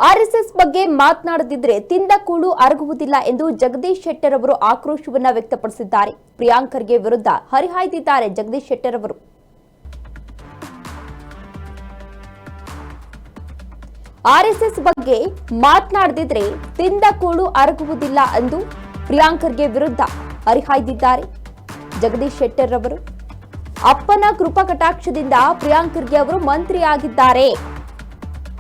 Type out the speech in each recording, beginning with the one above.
RSS ಬಗ್ಗೆ ಮಾತನಾಡದಿದ್ರೆ ತಿಂದ ಕೂಳು ಅರಗುವುದಿಲ್ಲ ಎಂದು ಜಗದೀಶ್ ಶೆಟ್ಟರ್ ಅವರು ಆಕ್ರೋಶವನ್ನ ವ್ಯಕ್ತಪಡಿಸಿದ್ದಾರೆ. ಪ್ರಿಯಾಂಕ್ ಖರ್ಗೆ ವಿರುದ್ಧ ಹರಿಹಾಯ್ದಿದ್ದಾರೆ ಜಗದೀಶ್ ಶೆಟ್ಟರ್ ಅವರು. ಆರ್ಎಸ್ಎಸ್ ಬಗ್ಗೆ ಮಾತನಾಡದಿದ್ರೆ ತಿಂದ ಕೂಳು ಅರಗುವುದಿಲ್ಲ ಎಂದು ಪ್ರಿಯಾಂಕ್ ಖರ್ಗೆ ವಿರುದ್ಧ ಹರಿಹಾಯ್ದಿದ್ದಾರೆ ಜಗದೀಶ್ ಶೆಟ್ಟರ್ ಅವರು. ಅಪ್ಪನ ಕೃಪಾ ಕಟಾಕ್ಷದಿಂದ ಪ್ರಿಯಾಂಕ್ ಖರ್ಗೆ ಅವರು ಮಂತ್ರಿಯಾಗಿದ್ದಾರೆ.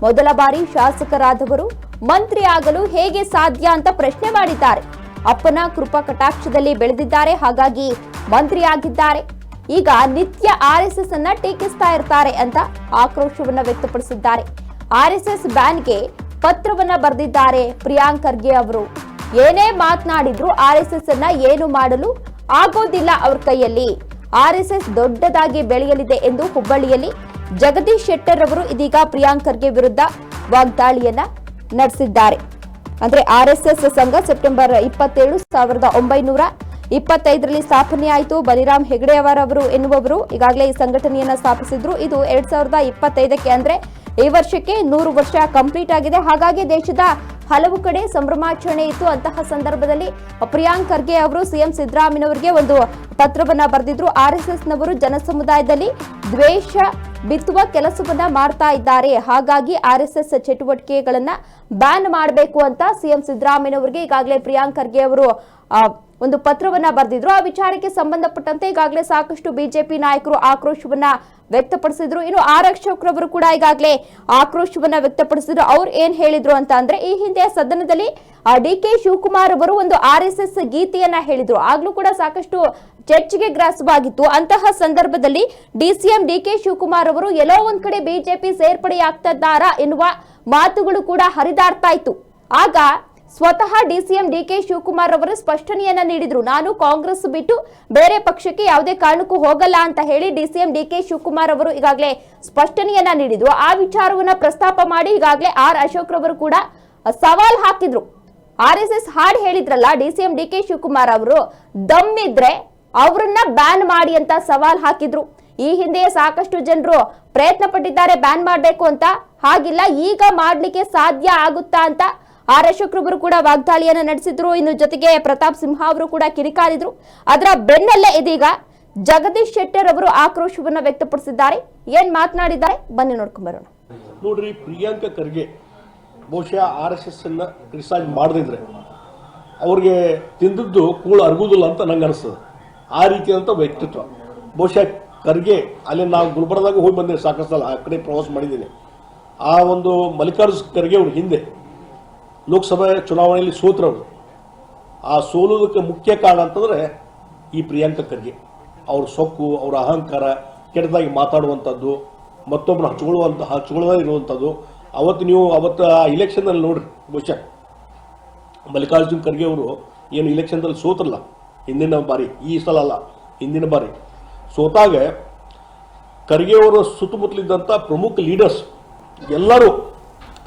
ಮೊದಲ ಬಾರಿ ಶಾಸಕರಾದವರು ಮಂತ್ರಿ ಆಗಲು ಹೇಗೆ ಸಾಧ್ಯ ಅಂತ ಪ್ರಶ್ನೆ ಮಾಡಿದ್ದಾರೆ. ಅಪ್ಪನ ಕೃಪಾ ಕಟಾಕ್ಷದಲ್ಲಿ ಬೆಳೆದಿದ್ದಾರೆ, ಹಾಗಾಗಿ ಮಂತ್ರಿಯಾಗಿದ್ದಾರೆ. ಈಗ ನಿತ್ಯ ಆರ್ಎಸ್ಎಸ್ ಅನ್ನ ಟೀಕಿಸ್ತಾ ಇರ್ತಾರೆ ಅಂತ ಆಕ್ರೋಶವನ್ನ ವ್ಯಕ್ತಪಡಿಸಿದ್ದಾರೆ. ಆರ್ಎಸ್ಎಸ್ ಬ್ಯಾನ್ಗೆ ಪತ್ರವನ್ನ ಬರೆದಿದ್ದಾರೆ ಪ್ರಿಯಾಂಕ್ ಖರ್ಗೆ ಅವರು. ಏನೇ ಮಾತನಾಡಿದ್ರು ಆರ್ಎಸ್ಎಸ್ ಅನ್ನ ಏನು ಮಾಡಲು ಆಗೋದಿಲ್ಲ ಅವ್ರ ಕೈಯಲ್ಲಿ. ಆರ್ಎಸ್ಎಸ್ ದೊಡ್ಡದಾಗಿ ಬೆಳೆಯಲಿದೆ ಎಂದು ಹುಬ್ಬಳ್ಳಿಯಲ್ಲಿ ಜಗದೀಶ್ ಶೆಟ್ಟರ್ ಅವರು ಇದೀಗ ಪ್ರಿಯಾಂಕ್ ಖರ್ಗೆ ವಿರುದ್ಧ ವಾಗ್ದಾಳಿಯನ್ನ ನಡೆಸಿದ್ದಾರೆ. ಅಂದ್ರೆ ಆರ್ಎಸ್ಎಸ್ ಸಂಘ ಸೆಪ್ಟೆಂಬರ್ 27, 1925ರಲ್ಲಿ ಸ್ಥಾಪನೆಯಾಯಿತು. ಬಲಿರಾಮ್ ಹೆಗಡೆ ಅವರು ಎನ್ನುವವರು ಈಗಾಗಲೇ ಈ ಸಂಘಟನೆಯನ್ನ ಸ್ಥಾಪಿಸಿದ್ರು. ಇದು 2025ಕ್ಕೆ ಅಂದ್ರೆ ಈ ವರ್ಷಕ್ಕೆ 100 ವರ್ಷ ಕಂಪ್ಲೀಟ್ ಆಗಿದೆ. ಹಾಗಾಗಿ ದೇಶದ ಹಲವು ಕಡೆ ಸಂಭ್ರಮಾಚರಣೆ ಇತ್ತು. ಅಂತಹ ಸಂದರ್ಭದಲ್ಲಿ ಪ್ರಿಯಾಂಕ್ ಖರ್ಗೆ ಅವರು ಸಿಎಂ ಸಿದ್ದರಾಮಯ್ಯನವರಿಗೆ ಒಂದು ಪತ್ರವನ್ನ ಬರೆದಿದ್ರು. ಆರ್ಎಸ್ಎಸ್ ನವರು ಜನಸಮುದಾಯದಲ್ಲಿ ದ್ವೇಷ ಬಿತ್ತುವ ಕೆಲಸವನ್ನ ಮಾಡ್ತಾ ಇದ್ದಾರೆ, ಹಾಗಾಗಿ ಆರ್ಎಸ್ಎಸ್ ಚಟುವಟಿಕೆಗಳನ್ನ ಬ್ಯಾನ್ ಮಾಡಬೇಕು ಅಂತ ಸಿಎಂ ಸಿದ್ದರಾಮಯ್ಯನವರಿಗೆ ಈಗಾಗಲೇ ಪ್ರಿಯಾಂಕ್ ಖರ್ಗೆ ಅವರು ಒಂದು ಪತ್ರವನ್ನ ಬರೆದಿದ್ರು. ಆ ವಿಚಾರಕ್ಕೆ ಸಂಬಂಧಪಟ್ಟಂತೆ ಈಗಾಗಲೇ ಸಾಕಷ್ಟು ಬಿಜೆಪಿ ನಾಯಕರು ಆಕ್ರೋಶವನ್ನ ವ್ಯಕ್ತಪಡಿಸಿದ್ರು. ಇನ್ನು ಆರಕ್ಷಕರವರು ಕೂಡ ಈಗಾಗಲೇ ಆಕ್ರೋಶವನ್ನ ವ್ಯಕ್ತಪಡಿಸಿದ್ರು. ಅವ್ರು ಏನ್ ಹೇಳಿದ್ರು ಅಂತ ಅಂದ್ರೆ, ಈ ಹಿಂದೆ ಸದನದಲ್ಲಿ ಡಿಕೆ ಶಿವಕುಮಾರ್ ಅವರು ಒಂದು ಆರ್ಎಸ್ಎಸ್ ಗೀತೆಯನ್ನ ಹೇಳಿದ್ರು. ಆಗ್ಲೂ ಕೂಡ ಸಾಕಷ್ಟು ಚರ್ಚೆಗೆ ಗ್ರಾಸವಾಗಿತ್ತು. ಅಂತಹ ಸಂದರ್ಭದಲ್ಲಿ ಡಿಸಿಎಂ ಡಿಕೆ ಶಿವಕುಮಾರ್ ಅವರು ಎಲ್ಲೋ ಒಂದ್ ಕಡೆ ಬಿಜೆಪಿ ಸೇರ್ಪಡೆಯಾಗ್ತಿದ್ದಾರಾ ಎನ್ನುವ ಮಾತುಗಳು ಕೂಡ ಹರಿದಾಡ್ತಾ ಇತ್ತು. ಆಗ ಸ್ವತಃ ಡಿಸಿಎಂ ಡಿಕೆ ಶಿವಕುಮಾರ್ ಅವರು ಸ್ಪಷ್ಟನೆಯನ್ನ ನೀಡಿದ್ರು. ನಾನು ಕಾಂಗ್ರೆಸ್ ಬಿಟ್ಟು ಬೇರೆ ಪಕ್ಷಕ್ಕೆ ಯಾವುದೇ ಕಾರಣಕ್ಕೂ ಹೋಗಲ್ಲ ಅಂತ ಹೇಳಿ ಡಿಸಿಎಂ ಡಿಕೆ ಶಿವಕುಮಾರ್ ಅವರು ಈಗಾಗಲೇ ಸ್ಪಷ್ಟನೆಯನ್ನ ನೀಡಿದ್ರು. ಆ ವಿಚಾರವನ್ನ ಪ್ರಸ್ತಾಪ ಮಾಡಿ ಈಗಾಗಲೇ ಆರ್ ಅಶೋಕ್ ರವರು ಕೂಡ ಸವಾಲ್ ಹಾಕಿದ್ರು. ಆರ್ಎಸ್ಎಸ್ ಹಾಡ್ ಹೇಳಿದ್ರಲ್ಲ ಡಿಸಿಎಂ ಡಿಕೆ ಶಿವಕುಮಾರ್ ಅವರು, ದಮ್ಮಿದ್ರೆ ಅವರನ್ನ ಬ್ಯಾನ್ ಮಾಡಿ ಅಂತ ಸವಾಲ್ ಹಾಕಿದ್ರು. ಈ ಹಿಂದೆ ಸಾಕಷ್ಟು ಜನರು ಪ್ರಯತ್ನ ಪಟ್ಟಿದ್ದಾರೆ ಬ್ಯಾನ್ ಮಾಡಬೇಕು ಅಂತ. ಹಾಗಿಲ್ಲ, ಈಗ ಮಾಡ್ಲಿಕ್ಕೆ ಸಾಧ್ಯ ಆಗುತ್ತಾ ಅಂತ ಆರ್ ಅಶೋಕ್ ರವರು ಕೂಡ ವಾಗ್ದಾಳಿಯನ್ನ ನಡೆಸಿದ್ರು. ಇನ್ನು ಜೊತೆಗೆ ಪ್ರತಾಪ್ ಸಿಂಹ ಅವರು ಕೂಡ ಕಿರಿಕಾರಿದ್ರು. ಅದರ ಬೆನ್ನಲ್ಲೇ ಇದೀಗ ಜಗದೀಶ್ ಶೆಟ್ಟರ್ ಅವರು ಆಕ್ರೋಶವನ್ನ ವ್ಯಕ್ತಪಡಿಸಿದ್ದಾರೆ. ಏನ್ ಮಾತನಾಡಿದ್ದಾರೆ ಬನ್ನಿ ನೋಡ್ಕೊಂಡ್ ಬರೋಣ. ನೋಡ್ರಿ, ಪ್ರಿಯಾಂಕ ಖರ್ಗೆ ಬಹುಶಃ RSS ಅನ್ನ ಕ್ರಿಟಿಸೈಸ್ ಮಾಡದಿದ್ರೆ ಅವ್ರಿಗೆ ತಿಂದದ್ದು ಕೂಳು ಅರಗುದಿಲ್ಲ ಅಂತ ನಂಗೆ ಅನಿಸ್ತದೆ. ಆ ರೀತಿಯಾದಂಥ ವ್ಯಕ್ತಿತ್ವ ಬಹುಶಃ ಖರ್ಗೆ ಅಲ್ಲಿ ನಾವು ಗುಲ್ಬರ್ಗದಾಗ ಹೋಗಿ ಬಂದೆ, ಸಾಕಷ್ಟು ಸಲ ಆ ಕಡೆ ಪ್ರವಾಸ ಮಾಡಿದ್ದೀನಿ. ಆ ಒಂದು ಮಲ್ಲಿಕಾರ್ಜುನ ಖರ್ಗೆ ಅವ್ರ ಹಿಂದೆ ಲೋಕಸಭೆ ಚುನಾವಣೆಯಲ್ಲಿ ಸೋತ್ರವರು. ಆ ಸೋಲೋದಕ್ಕೆ ಮುಖ್ಯ ಕಾರಣ ಅಂತಂದರೆ ಈ ಪ್ರಿಯಾಂಕ ಖರ್ಗೆ. ಅವ್ರ ಸೊಕ್ಕು, ಅವರ ಅಹಂಕಾರ, ಕೆಟ್ಟದಾಗಿ ಮಾತಾಡುವಂಥದ್ದು, ಮತ್ತೊಬ್ಬರು ಹಚ್ಕೊಳ್ಳೋದೇ ಇರುವಂಥದ್ದು. ಅವತ್ತು ಇಲೆಕ್ಷನ್ನಲ್ಲಿ ನೋಡ್ರಿ, ಬಹುಶಃ ಮಲ್ಲಿಕಾರ್ಜುನ ಖರ್ಗೆ ಅವರು ಏನು ಇಲೆಕ್ಷನ್ದಲ್ಲಿ ಸೋತ್ರಲ್ಲ ಹಿಂದಿನ ಬಾರಿ, ಈ ಸಲ ಅಲ್ಲ ಹಿಂದಿನ ಬಾರಿ ಸೋತಾಗ ಖರ್ಗೆ ಅವರ ಸುತ್ತಮುತ್ತಲಿದ್ದಂಥ ಪ್ರಮುಖ ಲೀಡರ್ಸ್ ಎಲ್ಲರೂ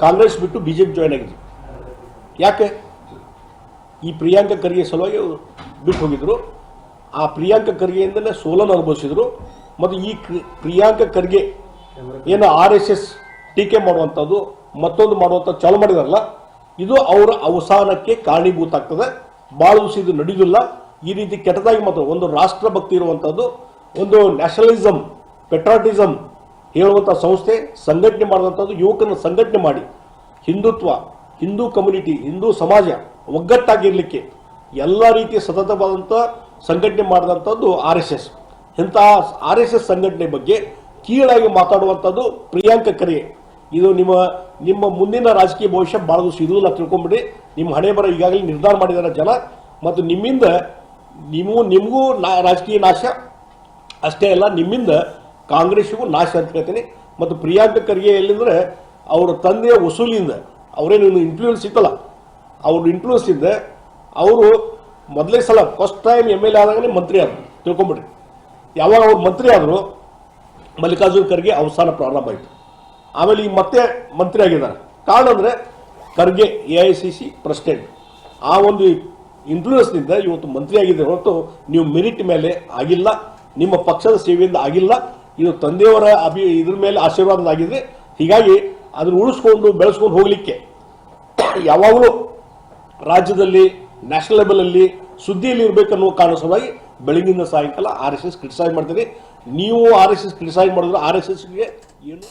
ಕಾಂಗ್ರೆಸ್ ಬಿಟ್ಟು BJP ಜಾಯ್ನ್ ಆಗಿದ್ರು. ಯಾಕೆ? ಈ ಪ್ರಿಯಾಂಕ ಖರ್ಗೆ ಸಲುವಾಗಿ ಅವರು ಬಿಟ್ಟು ಹೋಗಿದ್ರು. ಆ ಪ್ರಿಯಾಂಕ ಖರ್ಗೆಯಿಂದಲೇ ಸೋಲನ್ನು ಅನುಭವಿಸಿದ್ರು. ಮತ್ತು ಈ ಪ್ರಿಯಾಂಕ ಖರ್ಗೆ ಏನು RSS ಟೀಕೆ ಮಾಡುವಂಥದ್ದು, ಮತ್ತೊಂದು ಮಾಡುವಂಥದ್ದು ಚಾಲು ಮಾಡಿದಾರಲ್ಲ, ಇದು ಅವರ ಅವಸಾನಕ್ಕೆ ಕಾರಣೀಭೂತ ಆಗ್ತದೆ. ಭಾಳ ದಿವಸ ಇದು ನಡೆಯುವುದಿಲ್ಲ. ಈ ರೀತಿ ಕೆಟ್ಟದಾಗಿ ಮಾತ್ರ ಒಂದು ರಾಷ್ಟ್ರಭಕ್ತಿ ಇರುವಂಥದ್ದು, ಒಂದು ನ್ಯಾಷನಲಿಸಮ್, ಪೆಟ್ರಾಟಿಸಮ್ ಹೇಳುವಂಥ ಸಂಸ್ಥೆ ಸಂಘಟನೆ ಮಾಡುವಂಥದ್ದು, ಯುವಕರನ್ನು ಸಂಘಟನೆ ಮಾಡಿ ಹಿಂದುತ್ವ, ಹಿಂದೂ ಕಮ್ಯುನಿಟಿ, ಹಿಂದೂ ಸಮಾಜ ಒಗ್ಗಟ್ಟಾಗಿರಲಿಕ್ಕೆ ಎಲ್ಲ ರೀತಿಯ ಸತತವಾದಂಥ ಸಂಘಟನೆ ಮಾಡಿದಂಥದ್ದು RSS. ಇಂಥ RSS ಸಂಘಟನೆ ಬಗ್ಗೆ ಕೀಳಾಗಿ ಮಾತಾಡುವಂಥದ್ದು ಪ್ರಿಯಾಂಕ ಖರ್ಗೆ. ಇದು ನಿಮ್ಮ ಮುಂದಿನ ರಾಜಕೀಯ ಭವಿಷ್ಯ ಭಾಳ ದಿವಸ ಇರುವುದಿಲ್ಲ, ತಿಳ್ಕೊಂಬಿಡಿ. ನಿಮ್ಮ ಹಣೆ ಬರ ಈಗಾಗಲೇ ನಿರ್ಧಾರ ಮಾಡಿದ್ದಾರೆ ಜನ. ಮತ್ತು ನಿಮ್ಮಿಂದ ನಿಮಗೂ ರಾಜಕೀಯ ನಾಶ ಅಷ್ಟೇ ಅಲ್ಲ, ನಿಮ್ಮಿಂದ ಕಾಂಗ್ರೆಸ್ಸಿಗೂ ನಾಶ ಅಂತ ಹೇಳ್ತೀನಿ. ಮತ್ತು ಪ್ರಿಯಾಂಕ ಖರ್ಗೆ ಎಲ್ಲಿಂದರೆ ಅವರ ತಂದೆಯ ವಸೂಲಿಯಿಂದ ಅವರೇನು ಇನ್ಫ್ಲೂಯೆನ್ಸ್ ಇತ್ತಲ್ಲ, ಅವ್ರ ಇನ್ಫ್ಲೂಯೆನ್ಸಿಂದ ಅವರು ಮೊದಲೇ ಸಲ ಫಸ್ಟ್ ಟೈಮ್ MLA ಆದಾಗಲೇ ಮಂತ್ರಿ ಆದರು, ತಿಳ್ಕೊಂಬಿಡ್ರಿ. ಯಾವಾಗ ಅವ್ರು ಮಂತ್ರಿ ಆದರು ಮಲ್ಲಿಕಾರ್ಜುನ ಖರ್ಗೆ ಅವಸಾನ ಪ್ರಾರಂಭ ಆಯಿತು. ಆಮೇಲೆ ಈಗ ಮತ್ತೆ ಮಂತ್ರಿ ಆಗಿದ್ದಾರೆ. ಕಾರಣ ಅಂದರೆ ಖರ್ಗೆ AICC ಪ್ರೆಸಿಡೆಂಟ್. ಆ ಒಂದು ಇನ್ಫ್ಲೂಯೆನ್ಸ್ನಿಂದ ಇವತ್ತು ಮಂತ್ರಿ ಆಗಿದ್ದಾರೆ ಹೊರತು ನೀವು ಮೆರಿಟ್ ಮೇಲೆ ಆಗಿಲ್ಲ, ನಿಮ್ಮ ಪಕ್ಷದ ಸೇವೆಯಿಂದ ಆಗಿಲ್ಲ. ಇದು ತಂದೆಯವರ ಇದ್ರ ಮೇಲೆ ಆಶೀರ್ವಾದ ಆಗಿದೆ. ಹೀಗಾಗಿ ಅದನ್ನು ಉಳಿಸ್ಕೊಂಡು ಬೆಳೆಸ್ಕೊಂಡು ಹೋಗಲಿಕ್ಕೆ ಯಾವಾಗಲೂ ರಾಜ್ಯದಲ್ಲಿ ನ್ಯಾಷನಲ್ ಲೆವೆಲಲ್ಲಿ ಸುದ್ದಿಯಲ್ಲಿ ಇರಬೇಕನ್ನೋ ಕಾರಣ ಸಲುವಾಗಿ ಬೆಳಗಿನ ಸಾಯಂಕಾಲ RSS ಕ್ರಿಟಿಸೈಸ್ ಮಾಡ್ತೀನಿ. ನೀವು RSS ಕ್ರಿಟಿಸೈಸ್ ಮಾಡಿದ್ರೆ RSSಗೆ ಏನು